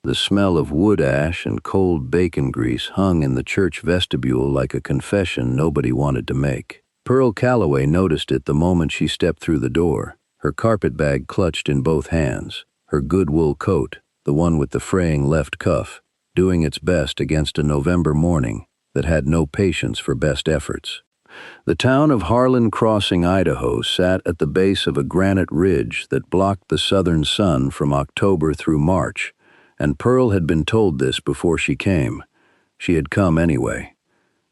The smell of wood ash and cold bacon grease hung in the church vestibule like a confession nobody wanted to make. Pearl Calloway noticed it the moment she stepped through the door, her carpet bag clutched in both hands, her good wool coat, the one with the fraying left cuff, doing its best against a November morning that had no patience for best efforts. The town of Harlan Crossing, Idaho, sat at the base of a granite ridge that blocked the southern sun from October through March, and Pearl had been told this before she came. She had come anyway.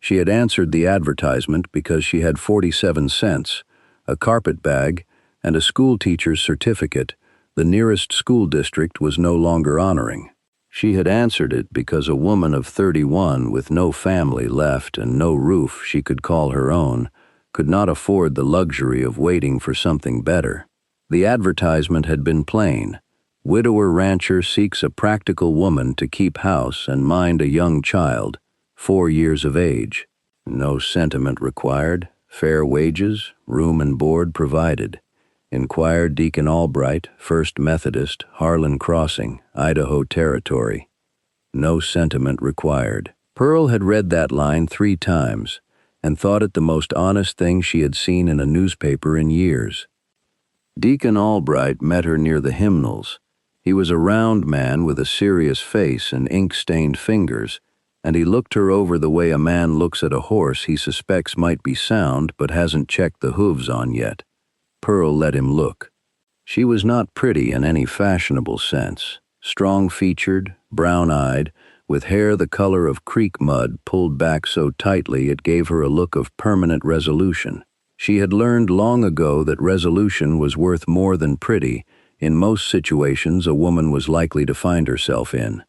She had answered the advertisement because she had 47 cents, a carpet bag, and a school teacher's certificate the nearest school district was no longer honoring. She had answered it because a woman of 31 with no family left and no roof she could call her own could not afford the luxury of waiting for something better. The advertisement had been plain. Widower rancher seeks a practical woman to keep house and mind a young child, 4 years of age. No sentiment required, fair wages, room and board provided. Inquired Deacon Albright, First Methodist, Harlan Crossing, Idaho Territory. No sentiment required. Pearl had read that line 3 times and thought it the most honest thing she had seen in a newspaper in years. Deacon Albright met her near the hymnals. He was a round man with a serious face and ink-stained fingers, and he looked her over the way a man looks at a horse he suspects might be sound but hasn't checked the hooves on yet. Pearl let him look. She was not pretty in any fashionable sense, strong-featured, brown-eyed, with hair the color of creek mud pulled back so tightly it gave her a look of permanent resolution. She had learned long ago that resolution was worth more than pretty in most situations a woman was likely to find herself in.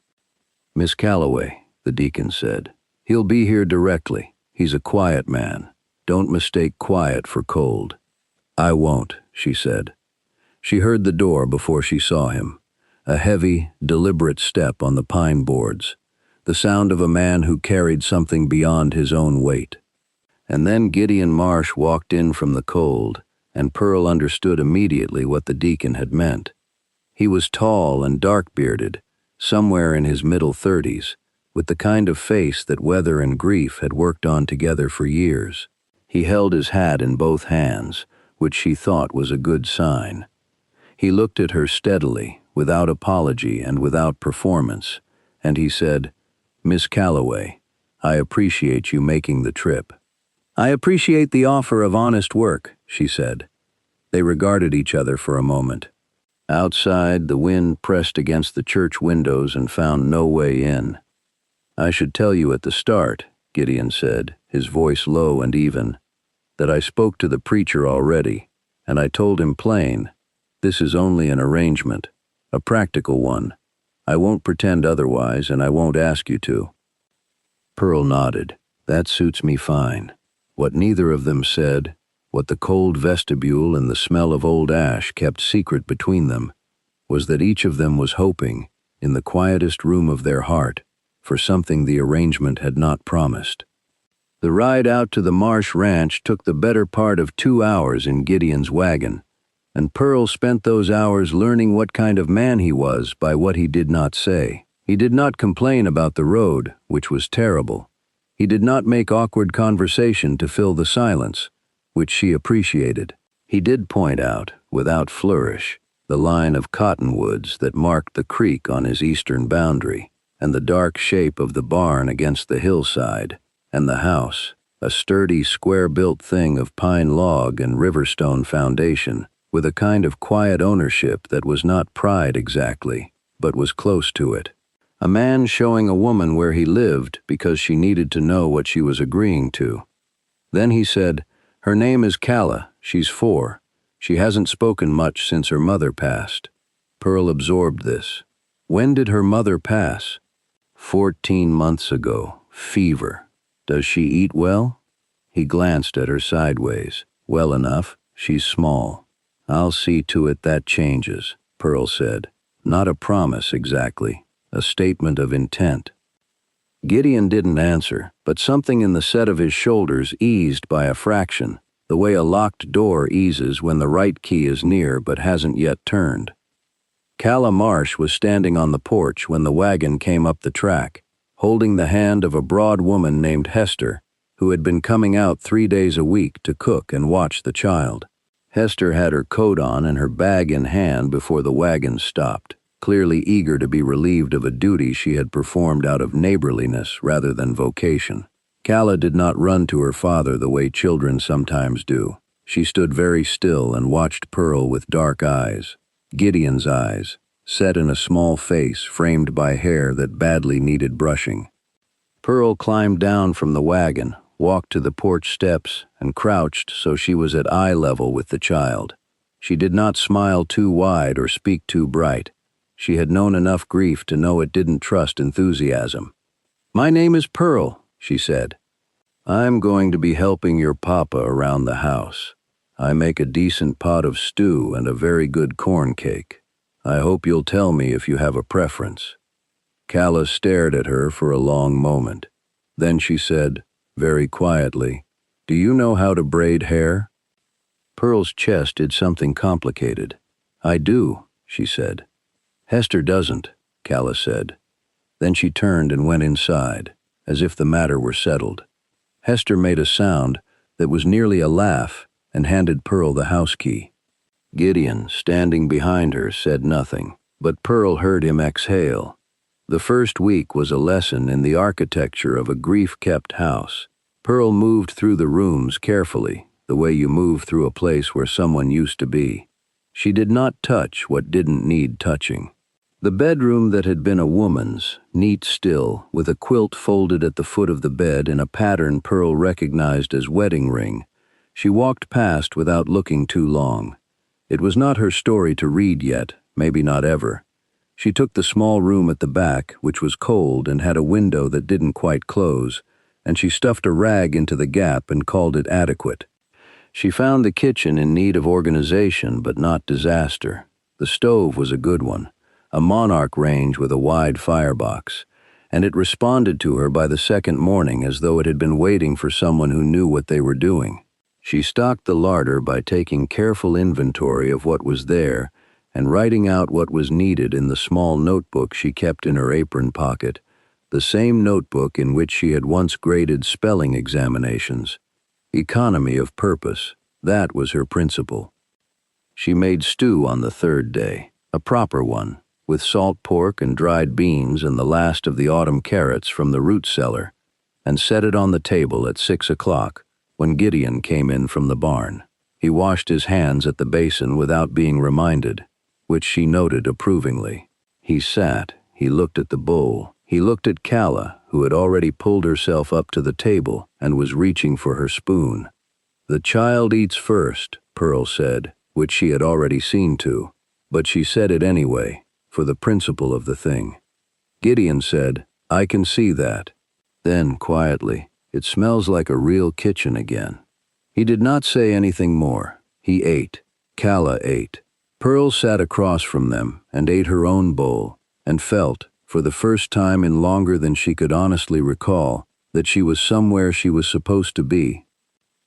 "Miss Calloway," the deacon said, "he'll be here directly. He's a quiet man. Don't mistake quiet for cold." "I won't," she said. She heard the door before she saw him, a heavy, deliberate step on the pine boards, the sound of a man who carried something beyond his own weight. And then Gideon Marsh walked in from the cold, and Pearl understood immediately what the deacon had meant. He was tall and dark-bearded, somewhere in his middle 30s, with the kind of face that weather and grief had worked on together for years. He held his hat in both hands, which she thought was a good sign. He looked at her steadily, without apology and without performance, and he said, "Miss Calloway, I appreciate you making the trip." "I appreciate the offer of honest work," she said. They regarded each other for a moment. Outside, the wind pressed against the church windows and found no way in. "I should tell you at the start," Gideon said, his voice low and even, "that I spoke to the preacher already, and I told him plain, this is only an arrangement, a practical one. I won't pretend otherwise, and I won't ask you to." Pearl nodded. "That suits me fine." What neither of them said, what the cold vestibule and the smell of old ash kept secret between them, was that each of them was hoping, in the quietest room of their heart, for something the arrangement had not promised. The ride out to the Marsh Ranch took the better part of 2 hours in Gideon's wagon, and Pearl spent those hours learning what kind of man he was by what he did not say. He did not complain about the road, which was terrible. He did not make awkward conversation to fill the silence, which she appreciated. He did point out, without flourish, the line of cottonwoods that marked the creek on his eastern boundary, and the dark shape of the barn against the hillside, and the house, a sturdy, square-built thing of pine log and riverstone foundation, with a kind of quiet ownership that was not pride exactly, but was close to it. A man showing a woman where he lived because she needed to know what she was agreeing to. Then he said, "Her name is Calla, she's 4. She hasn't spoken much since her mother passed." Pearl absorbed this. When did her mother pass? 14 months ago. Fever. Does she eat well? He glanced at her sideways. Well enough. She's small. "I'll see to it that changes," Pearl said. Not a promise exactly, a statement of intent. Gideon didn't answer, but something in the set of his shoulders eased by a fraction, the way a locked door eases when the right key is near but hasn't yet turned. Calla Marsh was standing on the porch when the wagon came up the track, holding the hand of a broad woman named Hester, who had been coming out 3 days a week to cook and watch the child. Hester had her coat on and her bag in hand before the wagon stopped, clearly eager to be relieved of a duty she had performed out of neighborliness rather than vocation. Calla did not run to her father the way children sometimes do. She stood very still and watched Pearl with dark eyes, Gideon's eyes, set in a small face framed by hair that badly needed brushing. Pearl climbed down from the wagon, walked to the porch steps, and crouched so she was at eye level with the child. She did not smile too wide or speak too bright. She had known enough grief to know it didn't trust enthusiasm. "My name is Pearl," she said. "I'm going to be helping your papa around the house. I make a decent pot of stew and a very good corn cake. I hope you'll tell me if you have a preference." Calla stared at her for a long moment. Then she said, very quietly, "Do you know how to braid hair?" Pearl's chest did something complicated. "I do," she said. "Hester doesn't," Calla said. Then she turned and went inside, as if the matter were settled. Hester made a sound that was nearly a laugh and handed Pearl the house key. Gideon, standing behind her, said nothing, but Pearl heard him exhale. The first week was a lesson in the architecture of a grief-kept house. Pearl moved through the rooms carefully, the way you move through a place where someone used to be. She did not touch what didn't need touching. The bedroom that had been a woman's, neat still, with a quilt folded at the foot of the bed in a pattern Pearl recognized as wedding ring, she walked past without looking too long. It was not her story to read yet, maybe not ever. She took the small room at the back, which was cold and had a window that didn't quite close, and she stuffed a rag into the gap and called it adequate. She found the kitchen in need of organization but not disaster. The stove was a good one, a Monarch range with a wide firebox, and it responded to her by the second morning as though it had been waiting for someone who knew what they were doing. She stocked the larder by taking careful inventory of what was there and writing out what was needed in the small notebook she kept in her apron pocket, the same notebook in which she had once graded spelling examinations. Economy of purpose, that was her principle. She made stew on the third day, a proper one, with salt pork and dried beans and the last of the autumn carrots from the root cellar, and set it on the table at 6 o'clock when Gideon came in from the barn. He washed his hands at the basin without being reminded, which she noted approvingly. He sat, he looked at the bowl, he looked at Calla, who had already pulled herself up to the table and was reaching for her spoon. "The child eats first," Pearl said, which she had already seen to, but she said it anyway, for the principle of the thing. Gideon said, "I can see that." Then, quietly, "It smells like a real kitchen again." He did not say anything more. He ate. Calla ate. Pearl sat across from them and ate her own bowl, and felt, for the first time in longer than she could honestly recall, that she was somewhere she was supposed to be.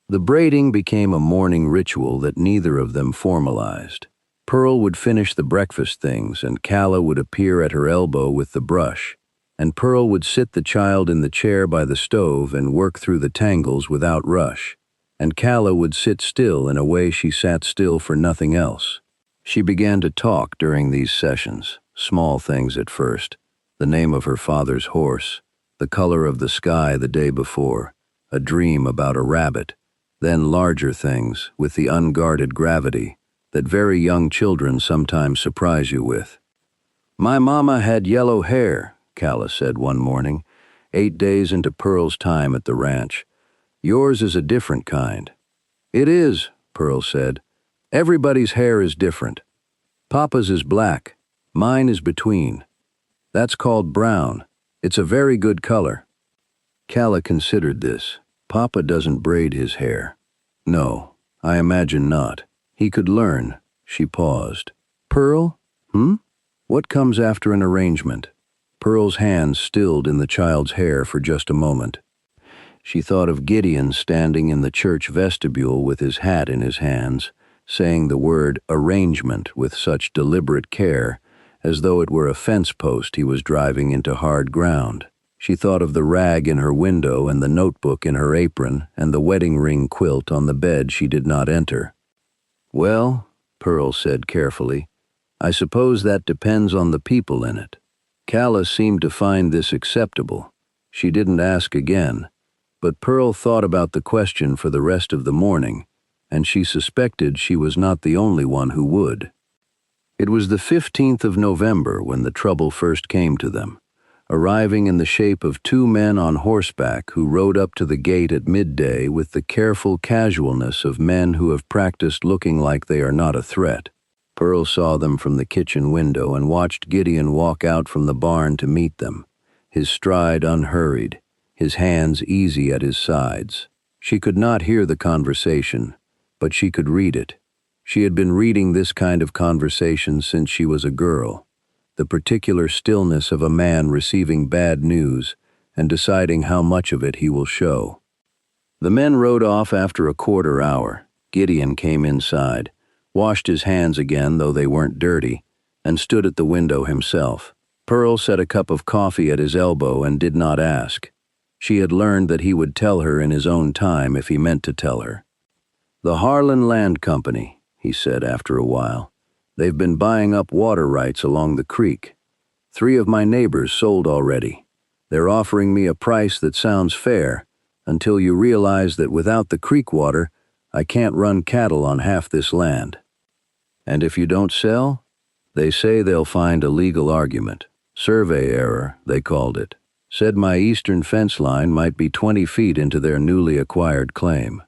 The braiding became a morning ritual that neither of them formalized. Pearl would finish the breakfast things and Calla would appear at her elbow with the brush, and Pearl would sit the child in the chair by the stove and work through the tangles without rush, and Calla would sit still in a way she sat still for nothing else. She began to talk during these sessions, small things at first, the name of her father's horse, the color of the sky the day before, a dream about a rabbit, then larger things with the unguarded gravity that very young children sometimes surprise you with. "My mama had yellow hair," Calla said one morning, 8 days into Pearl's time at the ranch. "Yours is a different kind." "It is," Pearl said. "Everybody's hair is different. Papa's is black. Mine is between. That's called brown. It's a very good color." Calla considered this. "Papa doesn't braid his hair." "No, I imagine not. He could learn." She paused. "Pearl? What comes after an arrangement?" Pearl's hands stilled in the child's hair for just a moment. She thought of Gideon standing in the church vestibule with his hat in his hands, saying the word arrangement with such deliberate care, as though it were a fence post he was driving into hard ground. She thought of the rag in her window and the notebook in her apron and the wedding ring quilt on the bed she did not enter. "Well," Pearl said carefully, "I suppose that depends on the people in it." Calla seemed to find this acceptable. She didn't ask again, but Pearl thought about the question for the rest of the morning, and she suspected she was not the only one who would. It was the 15th of November when the trouble first came to them, arriving in the shape of two men on horseback who rode up to the gate at midday with the careful casualness of men who have practiced looking like they are not a threat. Pearl saw them from the kitchen window and watched Gideon walk out from the barn to meet them, his stride unhurried, his hands easy at his sides. She could not hear the conversation, but she could read it. She had been reading this kind of conversation since she was a girl, the particular stillness of a man receiving bad news and deciding how much of it he will show. The men rode off after a quarter hour. Gideon came inside, washed his hands again though they weren't dirty, and stood at the window himself. Pearl set a cup of coffee at his elbow and did not ask. She had learned that he would tell her in his own time if he meant to tell her. "The Harlan Land Company," he said after a while. "They've been buying up water rights along the creek. 3 of my neighbors sold already. They're offering me a price that sounds fair, until you realize that without the creek water, I can't run cattle on half this land. And if you don't sell, they say they'll find a legal argument. Survey error, they called it. Said my eastern fence line might be 20 feet into their newly acquired claim."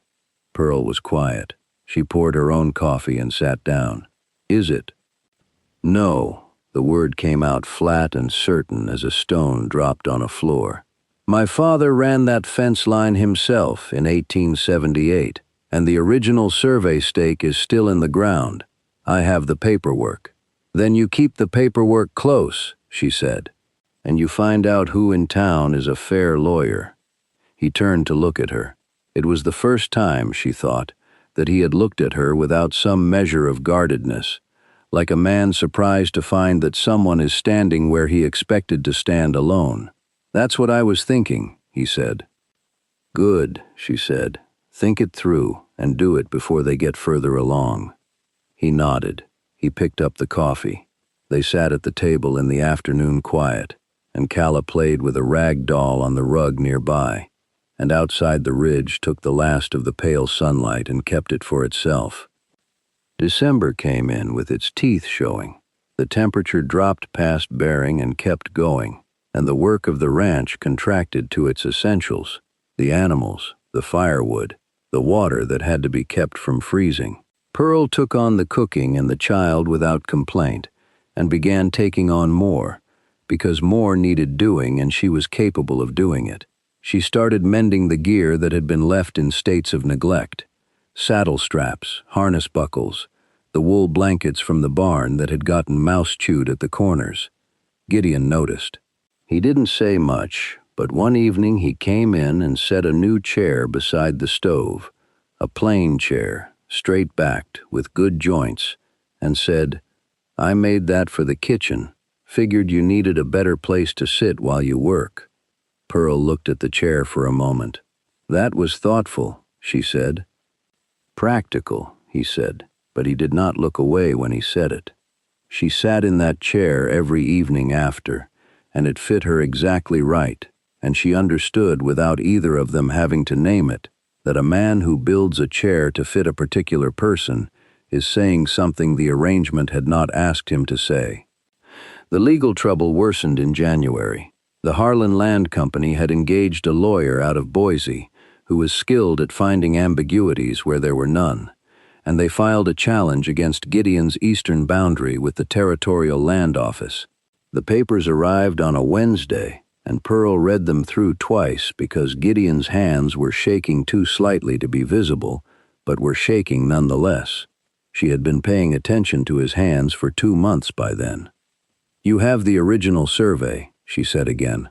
Pearl was quiet. She poured her own coffee and sat down. "Is it?" "No." The word came out flat and certain as a stone dropped on a floor. "My father ran that fence line himself in 1878, and the original survey stake is still in the ground. I have the paperwork." "Then you keep the paperwork close," she said, "and you find out who in town is a fair lawyer." He turned to look at her. It was the first time, she thought, that he had looked at her without some measure of guardedness, like a man surprised to find that someone is standing where he expected to stand alone. "That's what I was thinking," he said. "Good," she said. "Think it through and do it before they get further along." He nodded. He picked up the coffee. They sat at the table in the afternoon quiet, and Calla played with a rag doll on the rug nearby, and outside the ridge took the last of the pale sunlight and kept it for itself. December came in with its teeth showing. The temperature dropped past bearing and kept going, and the work of the ranch contracted to its essentials: the animals, the firewood, the water that had to be kept from freezing. Pearl took on the cooking and the child without complaint, and began taking on more, because more needed doing and she was capable of doing it. She started mending the gear that had been left in states of neglect: saddle straps, harness buckles, the wool blankets from the barn that had gotten mouse-chewed at the corners. Gideon noticed. He didn't say much, but one evening he came in and set a new chair beside the stove, a plain chair, straight-backed, with good joints, and said, "I made that for the kitchen. Figured you needed a better place to sit while you work." Pearl looked at the chair for a moment. "That was thoughtful," she said. "Practical," he said, but he did not look away when he said it. She sat in that chair every evening after, and it fit her exactly right, and she understood without either of them having to name it, that a man who builds a chair to fit a particular person is saying something the arrangement had not asked him to say. The legal trouble worsened in January. The Harlan Land Company had engaged a lawyer out of Boise who was skilled at finding ambiguities where there were none, and they filed a challenge against Gideon's eastern boundary with the Territorial Land Office. The papers arrived on a Wednesday, and Pearl read them through twice because Gideon's hands were shaking too slightly to be visible, but were shaking nonetheless. She had been paying attention to his hands for 2 months by then. "You have the original survey," she said again.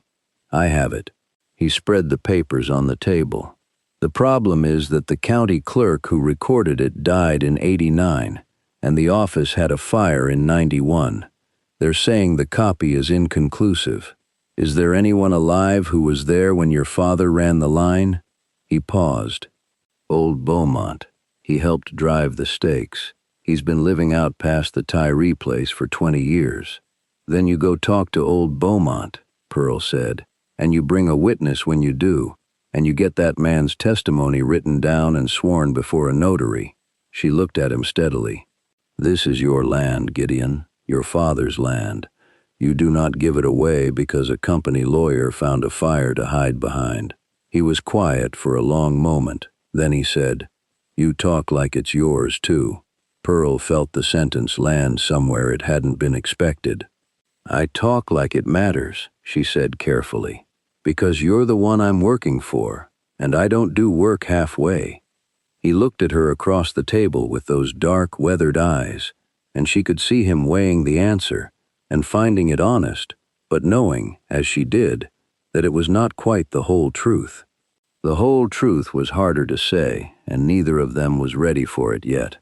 "I have it." He spread the papers on the table. "The problem is that the county clerk who recorded it died in '89, and the office had a fire in '91. They're saying the copy is inconclusive. Is there anyone alive who was there when your father ran the line?" He paused. "Old Beaumont. He helped drive the stakes. He's been living out past the Tyree place for 20 years. Then you go talk to old Beaumont," Pearl said, "and you bring a witness when you do, and you get that man's testimony written down and sworn before a notary." She looked at him steadily. "This is your land, Gideon, your father's land. You do not give it away because a company lawyer found a fire to hide behind." He was quiet for a long moment. Then he said, "You talk like it's yours, too." Pearl felt the sentence land somewhere it hadn't been expected. "I talk like it matters," she said carefully, "because you're the one I'm working for, and I don't do work halfway." He looked at her across the table with those dark, weathered eyes, and she could see him weighing the answer and finding it honest, but knowing, as she did, that it was not quite the whole truth. The whole truth was harder to say, and neither of them was ready for it yet.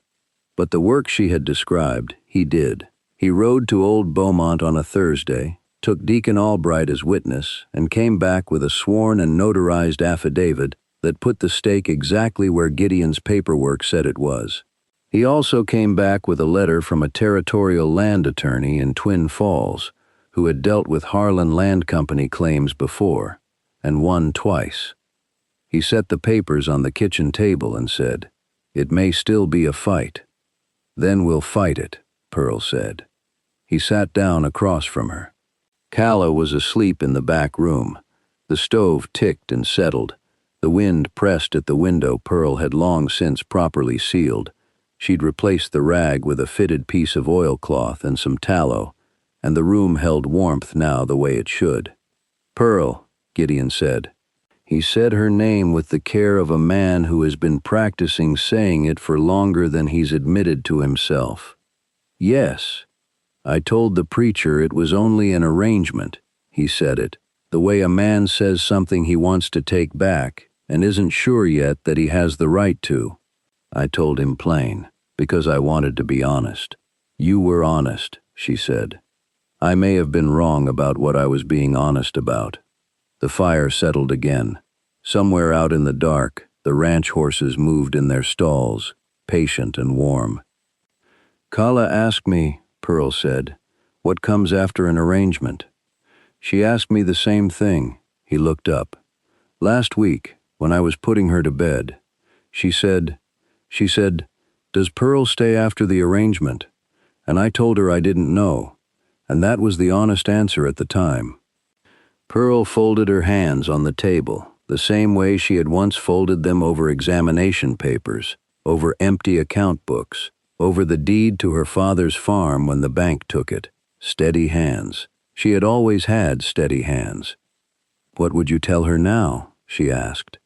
But the work she had described, he did. He rode to old Beaumont on a Thursday, took Deacon Albright as witness, and came back with a sworn and notarized affidavit that put the stake exactly where Gideon's paperwork said it was. He also came back with a letter from a territorial land attorney in Twin Falls, who had dealt with Harlan Land Company claims before, and won twice. He set the papers on the kitchen table and said, "It may still be a fight." "Then we'll fight it," Pearl said. He sat down across from her. Calla was asleep in the back room. The stove ticked and settled. The wind pressed at the window Pearl had long since properly sealed. She'd replaced the rag with a fitted piece of oilcloth and some tallow, and the room held warmth now the way it should. "Pearl," Gideon said. He said her name with the care of a man who has been practicing saying it for longer than he's admitted to himself. "Yes. I told the preacher it was only an arrangement." He said it, the way a man says something he wants to take back and isn't sure yet that he has the right to. I told him plain, because I wanted to be honest. "You were honest," she said. "I may have been wrong about what I was being honest about." The fire settled again. Somewhere out in the dark, the ranch horses moved in their stalls, patient and warm. "Calla asked me," Pearl said, "what comes after an arrangement." "She asked me the same thing." He looked up. "Last week, when I was putting her to bed, she said, does Pearl stay after the arrangement? And I told her I didn't know, and that was the honest answer at the time." Pearl folded her hands on the table, the same way she had once folded them over examination papers, over empty account books, over the deed to her father's farm when the bank took it. Steady hands. She had always had steady hands. "What would you tell her now?" she asked.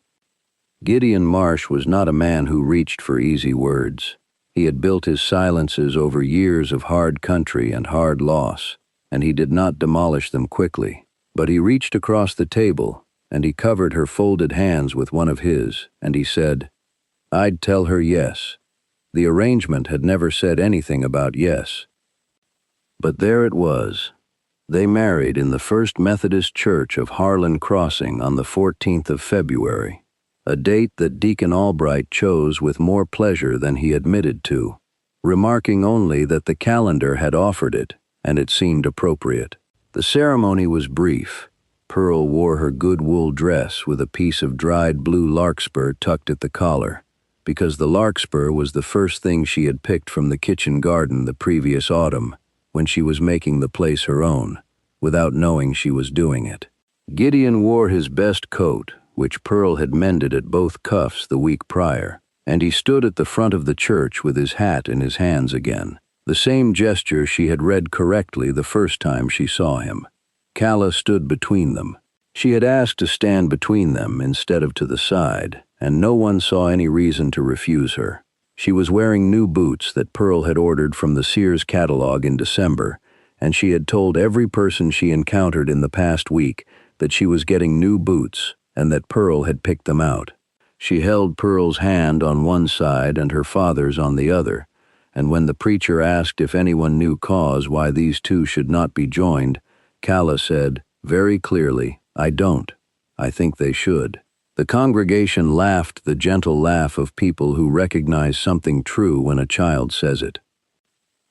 Gideon Marsh was not a man who reached for easy words. He had built his silences over years of hard country and hard loss, and he did not demolish them quickly. But he reached across the table, and he covered her folded hands with one of his, and he said, "I'd tell her yes." The arrangement had never said anything about yes. But there it was. They married in the First Methodist Church of Harlan Crossing on the 14th of February, a date that Deacon Albright chose with more pleasure than he admitted to, remarking only that the calendar had offered it, and it seemed appropriate. The ceremony was brief. Pearl wore her good wool dress with a piece of dried blue larkspur tucked at the collar, because the larkspur was the first thing she had picked from the kitchen garden the previous autumn, when she was making the place her own, without knowing she was doing it. Gideon wore his best coat, which Pearl had mended at both cuffs the week prior, and he stood at the front of the church with his hat in his hands again, the same gesture she had read correctly the first time she saw him. Calla stood between them. She had asked to stand between them instead of to the side, and no one saw any reason to refuse her. She was wearing new boots that Pearl had ordered from the Sears catalog in December, and she had told every person she encountered in the past week that she was getting new boots and that Pearl had picked them out. She held Pearl's hand on one side and her father's on the other, and when the preacher asked if anyone knew cause why these two should not be joined, Calla said, very clearly, "I don't. I think they should." The congregation laughed the gentle laugh of people who recognize something true when a child says it.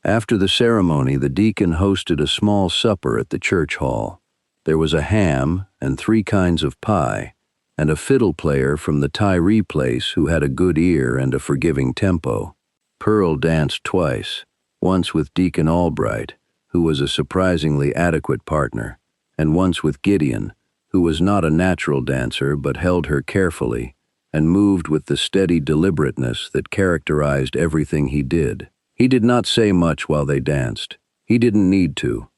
After the ceremony, the deacon hosted a small supper at the church hall. There was a ham and 3 kinds of pie, and a fiddle player from the Tyree place who had a good ear and a forgiving tempo. Pearl danced twice, once with Deacon Albright, who was a surprisingly adequate partner, and once with Gideon, who was not a natural dancer but held her carefully and moved with the steady deliberateness that characterized everything he did. He did not say much while they danced. He didn't need to.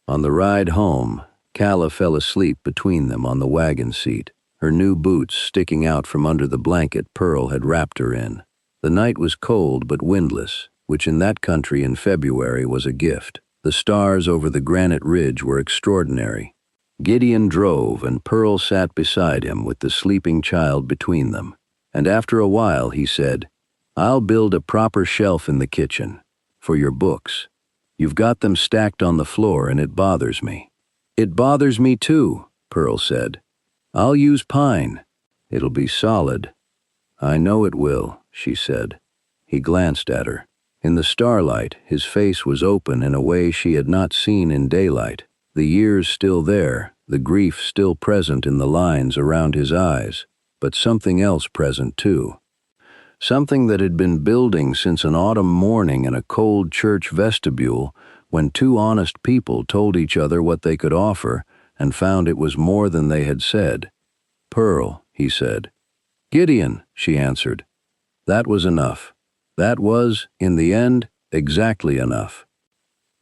On the ride home, Calla fell asleep between them on the wagon seat, her new boots sticking out from under the blanket Pearl had wrapped her in. The night was cold but windless, which in that country in February was a gift. The stars over the granite ridge were extraordinary. Gideon drove and Pearl sat beside him with the sleeping child between them. And after a while he said, "I'll build a proper shelf in the kitchen, for your books. You've got them stacked on the floor and it bothers me." "It bothers me too," Pearl said. "I'll use pine. It'll be solid." "I know it will," she said. He glanced at her. In the starlight, his face was open in a way she had not seen in daylight. The years still there, the grief still present in the lines around his eyes, but something else present too. Something that had been building since an autumn morning in a cold church vestibule when 2 honest people told each other what they could offer and found it was more than they had said. "Pearl," he said. "Gideon," she answered. That was enough. That was, in the end, exactly enough.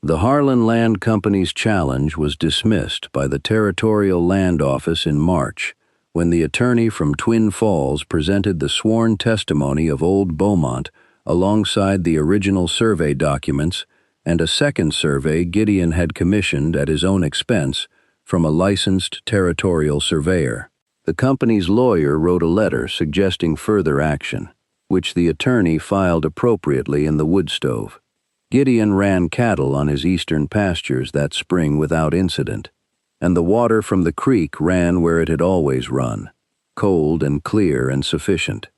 The Harlan Land Company's challenge was dismissed by the Territorial Land Office in March, when the attorney from Twin Falls presented the sworn testimony of Old Beaumont alongside the original survey documents and a second survey Gideon had commissioned at his own expense from a licensed territorial surveyor. The company's lawyer wrote a letter suggesting further action, which the attorney filed appropriately in the wood stove. Gideon ran cattle on his eastern pastures that spring without incident, and the water from the creek ran where it had always run, cold and clear and sufficient.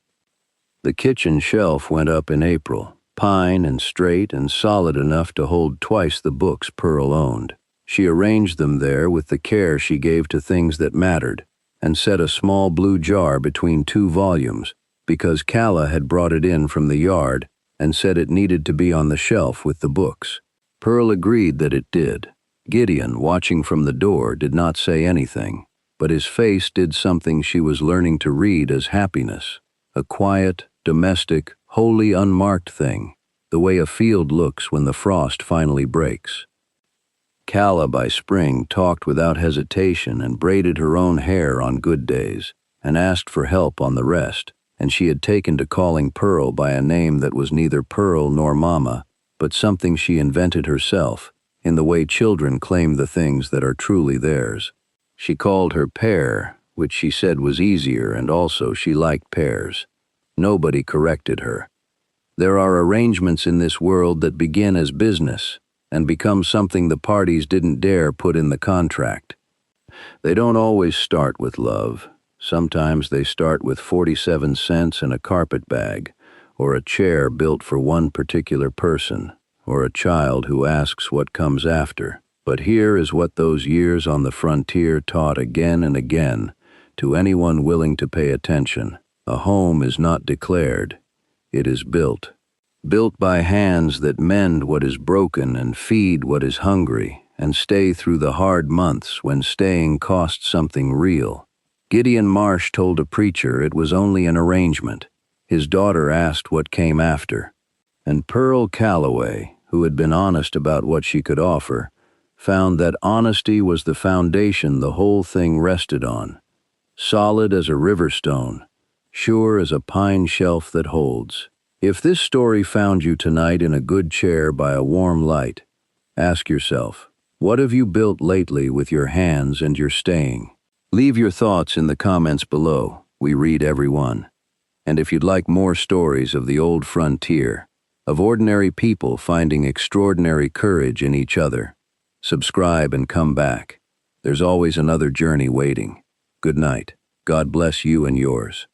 The kitchen shelf went up in April, pine and straight and solid enough to hold twice the books Pearl owned. She arranged them there with the care she gave to things that mattered, and set a small blue jar between 2 volumes, because Calla had brought it in from the yard and said it needed to be on the shelf with the books. Pearl agreed that it did. Gideon, watching from the door, did not say anything, but his face did something she was learning to read as happiness, a quiet, domestic, wholly unmarked thing, the way a field looks when the frost finally breaks. Calla by spring talked without hesitation and braided her own hair on good days, and asked for help on the rest, and she had taken to calling Pearl by a name that was neither Pearl nor Mama, but something she invented herself, in the way children claim the things that are truly theirs. She called her Pear, which she said was easier, and also she liked pears. Nobody corrected her. There are arrangements in this world that begin as business and become something the parties didn't dare put in the contract. They don't always start with love. Sometimes they start with 47 cents and a carpet bag, or a chair built for one particular person, or a child who asks what comes after. But here is what those years on the frontier taught again and again to anyone willing to pay attention. A home is not declared, it is built. Built by hands that mend what is broken and feed what is hungry, and stay through the hard months when staying costs something real. Gideon Marsh told a preacher it was only an arrangement. His daughter asked what came after. And Pearl Calloway, who had been honest about what she could offer, found that honesty was the foundation the whole thing rested on. Solid as a river stone, sure as a pine shelf that holds. If this story found you tonight in a good chair by a warm light, ask yourself, what have you built lately with your hands and your staying? Leave your thoughts in the comments below. We read every one. And if you'd like more stories of the old frontier, of ordinary people finding extraordinary courage in each other. Subscribe and come back. There's always another journey waiting. Good night. God bless you and yours.